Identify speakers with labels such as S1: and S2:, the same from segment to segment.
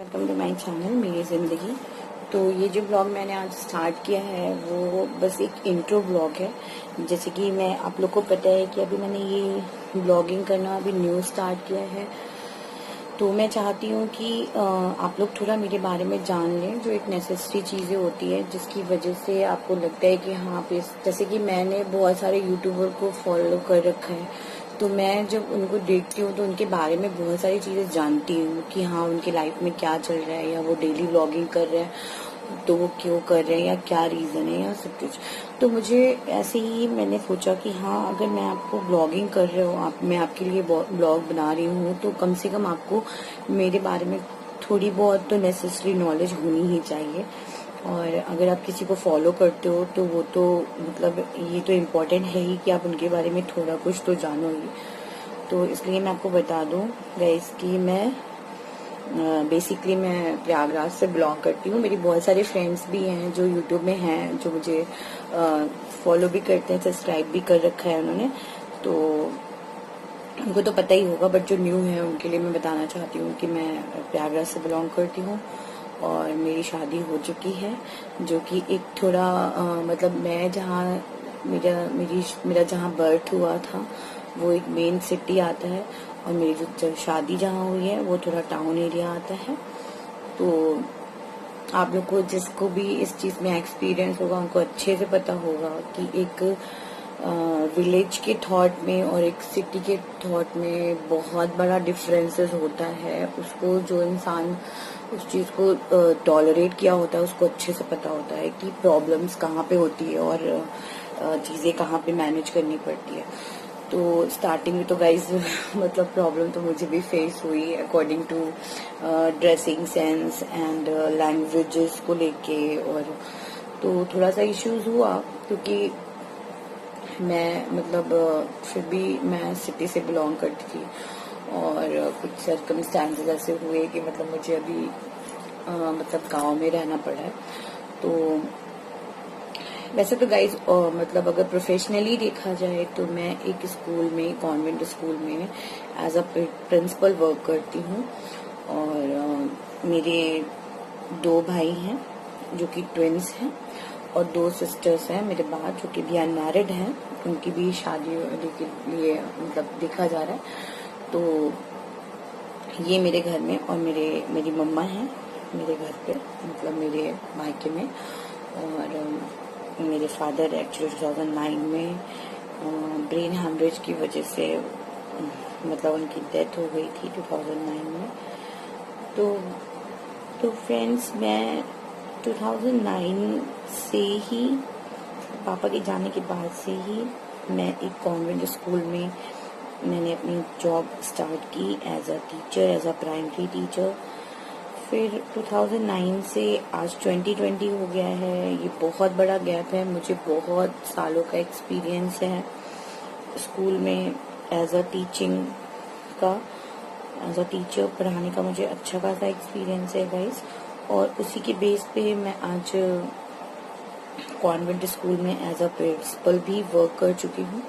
S1: Welcome to my channel मेरी ज़िंदगी। तो ये जो ब्लॉग मैंने आज स्टार्ट किया है वो बस एक इंट्रो ब्लॉग है। जैसे कि मैं आप लोग को पता है कि अभी मैंने ये ब्लॉगिंग करना अभी न्यू स्टार्ट किया है। तो मैं चाहती हूँ कि आप लोग थोड़ा मेरे बारे में जान लें, जो एक नेसेसरी चीज़ें होती है जिसकी वजह से आपको लगता है कि हाँ पे, जैसे कि मैंने बहुत सारे यूट्यूबर को फॉलो कर रखा है। तो मैं जब उनको देखती हूँ तो उनके बारे में बहुत सारी चीज़ें जानती हूँ कि हाँ उनके लाइफ में क्या चल रहा है, या वो डेली व्लॉगिंग कर रहे हैं तो वो क्यों कर रहे हैं या क्या रीज़न है या सब कुछ। तो मुझे ऐसे ही मैंने सोचा कि हाँ अगर मैं आपको ब्लॉगिंग कर रही हूँ, मैं आपके लिए ब्लॉग बना रही हूँ, तो कम से कम आपको मेरे बारे में थोड़ी बहुत तो नेसेसरी नॉलेज होनी ही चाहिए। और अगर आप किसी को फॉलो करते हो तो वो तो मतलब ये तो इम्पोर्टेंट है ही कि आप उनके बारे में थोड़ा कुछ तो जानो ही। तो इसलिए मैं आपको बता दूं गाइस कि मैं बेसिकली मैं प्रयागराज से बिलोंग करती हूँ। मेरी बहुत सारे फ्रेंड्स भी हैं जो यूट्यूब में हैं, जो मुझे फॉलो भी करते हैं, सब्सक्राइब भी कर रखा है उन्होंने, तो उनको तो पता ही होगा। बट जो न्यू है उनके लिए मैं बताना चाहती हूँ कि मैं प्रयागराज से बिलोंग करती हूँ और मेरी शादी हो चुकी है, जो कि एक थोड़ा मतलब मैं जहाँ मेरा जहाँ बर्थ हुआ था वो एक मेन सिटी आता है, और मेरी जो शादी जहाँ हुई है वो थोड़ा टाउन एरिया आता है। तो आप लोग को जिसको भी इस चीज़ में एक्सपीरियंस होगा उनको अच्छे से पता होगा कि एक विलेज के थॉट में और एक सिटी के थॉट में बहुत बड़ा डिफरेंसेस होता है। उसको जो इंसान उस चीज़ को टॉलरेट किया होता है उसको अच्छे से पता होता है कि प्रॉब्लम्स कहाँ पे होती है और चीज़ें कहाँ पे मैनेज करनी पड़ती है। तो स्टार्टिंग में तो गाइज मतलब प्रॉब्लम तो मुझे भी फेस हुई according to dressing sense and languages को लेके, और तो थोड़ा सा इश्यूज हुआ क्योंकि मैं मतलब फिर भी मैं सिटी से बिलोंग करती थी, और कुछ सर्कमस्टांसेस ऐसे हुए कि मतलब मुझे अभी मतलब गांव में रहना पड़ा है। तो वैसे तो गाइज मतलब अगर प्रोफेशनली देखा जाए तो मैं एक स्कूल में, कॉन्वेंट स्कूल में एज अ प्रिंसिपल वर्क करती हूँ। और मेरे 2 भाई हैं जो कि ट्विंस हैं, और 2 सिस्टर्स हैं मेरे बाद जो कि भी अनमैरिड हैं। उनकी भी शादी के लिए मतलब देखा जा रहा है। तो ये मेरे घर में, और मेरी मम्मा हैं मेरे घर पे, मतलब मेरे मायके में। और मेरे फादर एक्चुअली 2009 में ब्रेन हेमरेज की वजह से मतलब उनकी डेथ हो गई थी 2009 में। तो फ्रेंड्स मैं 2009 से ही, पापा के जाने के बाद से ही मैं एक कॉन्वेंट स्कूल में मैंने अपनी जॉब स्टार्ट की as a teacher, as a primary teacher. फिर 2009 से आज 2020 हो गया है। ये बहुत बड़ा गैप है। मुझे बहुत सालों का एक्सपीरियंस है स्कूल में एज अ टीचिंग का, एज अ टीचर पढ़ाने का मुझे अच्छा खासा एक्सपीरियंस है गाइस। और उसी के बेस पे मैं आज कॉन्वेंट स्कूल में एज अ प्रिंसिपल भी वर्क कर चुकी हूँ।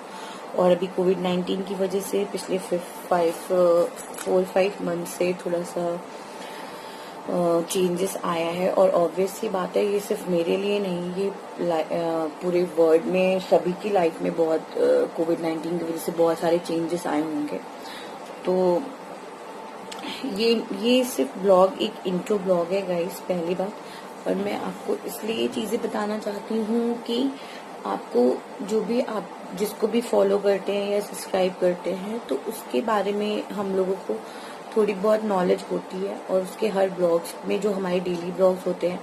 S1: और अभी कोविड-19 की वजह से पिछले 4-5 मंथ से थोड़ा सा चेंजेस आया है। और ऑब्वियस सी बात है, ये सिर्फ मेरे लिए नहीं, ये पूरे वर्ल्ड में सभी की लाइफ में बहुत कोविड-19 की वजह से बहुत सारे चेंजेस आए होंगे। तो ये सिर्फ ब्लॉग एक इंट्रो ब्लॉग है गाइस, पहली बात। और मैं आपको इसलिए ये चीज़ें बताना चाहती हूँ कि आपको जो भी आप जिसको भी फॉलो करते हैं या सब्सक्राइब करते हैं तो उसके बारे में हम लोगों को थोड़ी बहुत नॉलेज होती है। और उसके हर ब्लॉग्स में जो हमारे डेली ब्लॉग्स होते हैं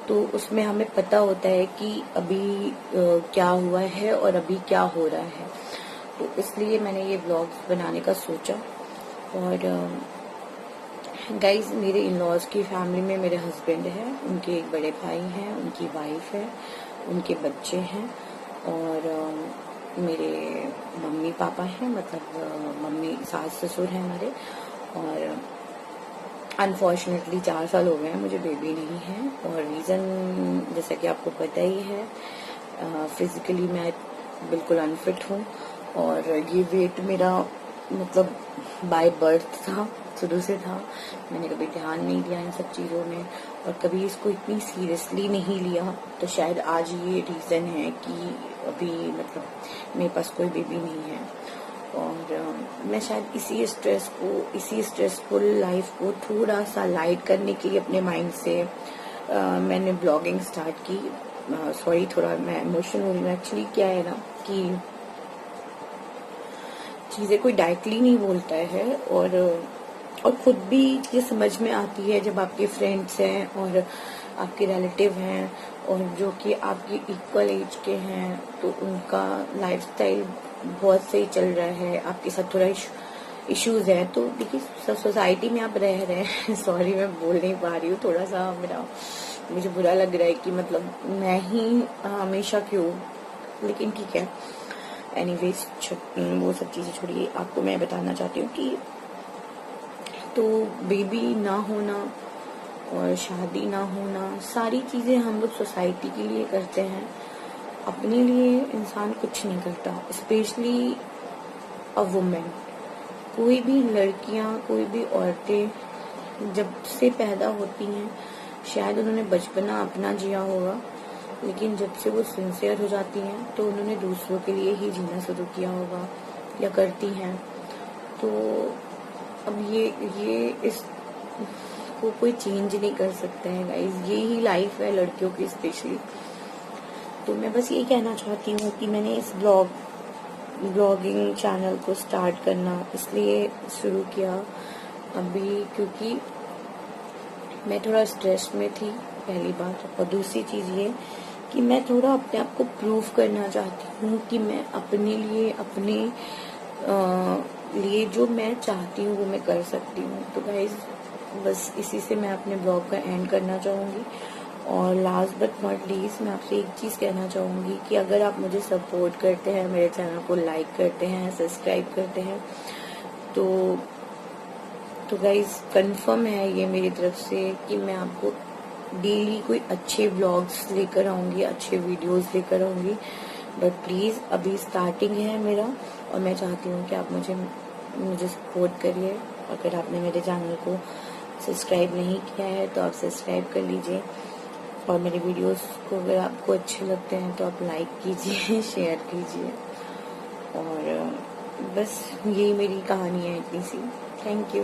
S1: तो उसमें हमें पता होता है कि अभी क्या हुआ है और अभी क्या हो रहा है। तो इसलिए मैंने ये ब्लॉग्स बनाने का सोचा। और गाइज मेरे इन लॉज की फैमिली में मेरे हस्बैंड है, उनके एक बड़े भाई हैं, उनकी वाइफ है, उनके बच्चे हैं, और मेरे मम्मी पापा हैं, मतलब मम्मी सास ससुर हैं हमारे। और अनफॉर्चुनेटली 4 साल हो गए हैं मुझे बेबी नहीं है। और रीज़न जैसा कि आपको पता ही है, फिजिकली मैं बिल्कुल अनफिट हूँ, और ये वेट मेरा मतलब बाय बर्थ था। शुरू से था। मैंने कभी ध्यान नहीं दिया इन सब चीज़ों में और कभी इसको इतनी सीरियसली नहीं लिया। तो शायद आज ये रीज़न है कि अभी मतलब मेरे पास कोई बेबी नहीं है। और मैं शायद इसी स्ट्रेसफुल लाइफ को थोड़ा सा लाइट करने के लिए अपने माइंड से मैंने ब्लॉगिंग स्टार्ट की। सॉरी, थोड़ा मैं इमोशनल हो रही हूँ। एक्चुअली क्या है ना कि चीज़ें कोई डायरेक्टली नहीं बोलता है और खुद भी ये समझ में आती है जब आपके फ्रेंड्स हैं और आपके रिलेटिव हैं और जो कि आपकी इक्वल एज के हैं, तो उनका लाइफस्टाइल बहुत सही चल रहा है, आपके साथ थोड़ा इश्यूज है। तो देखिए सोसाइटी में आप रह रहे हैं सॉरी मैं बोल नहीं पा रही हूँ, थोड़ा सा मुझे बुरा लग रहा है कि मतलब मैं ही हमेशा क्यों, लेकिन ठीक है। एनीवेज वो सब चीज़ें छोड़िए, आपको मैं बताना चाहती हूँ कि तो बेबी ना होना और शादी ना होना, सारी चीज़ें हम लोग सोसाइटी के लिए करते हैं, अपने लिए इंसान कुछ नहीं करता। स्पेशली अ वुमेन, कोई भी लड़कियां, कोई भी औरतें जब से पैदा होती हैं, शायद उन्होंने बचपना अपना जिया होगा, लेकिन जब से वो सिंसियर हो जाती हैं तो उन्होंने दूसरों के लिए ही जीना शुरू किया होगा या करती हैं। तो अब ये इस को कोई चेंज नहीं कर सकता है गाइस, ये ही लाइफ है लड़कियों की स्पेशली। तो मैं बस ये कहना चाहती हूँ कि मैंने इस ब्लॉगिंग चैनल को स्टार्ट करना इसलिए शुरू किया अभी, क्योंकि मैं थोड़ा स्ट्रेस में थी पहली बात, और दूसरी चीज़ ये कि मैं थोड़ा अपने आप को प्रूव करना चाहती हूँ कि मैं अपने लिए जो मैं चाहती हूँ वो मैं कर सकती हूँ। तो गाइज बस इसी से मैं अपने ब्लॉग का एंड करना चाहूँगी। और लास्ट बट नॉट लीस्ट मैं आपसे एक चीज़ कहना चाहूँगी कि अगर आप मुझे सपोर्ट करते हैं, मेरे चैनल को लाइक करते हैं, सब्सक्राइब करते हैं, तो गाइज कंफर्म है ये मेरी तरफ से कि मैं आपको डेली कोई अच्छे व्लॉग्स लेकर आऊँगी, अच्छे वीडियोस लेकर आऊँगी। बट प्लीज़ अभी स्टार्टिंग है मेरा और मैं चाहती हूँ कि आप मुझे सपोर्ट करिए। अगर आपने मेरे चैनल को सब्सक्राइब नहीं किया है तो आप सब्सक्राइब कर लीजिए, और मेरे वीडियोस को अगर आपको अच्छे लगते हैं तो आप लाइक कीजिए, शेयर कीजिए। और बस यही मेरी कहानी है इतनी सी। Thank you.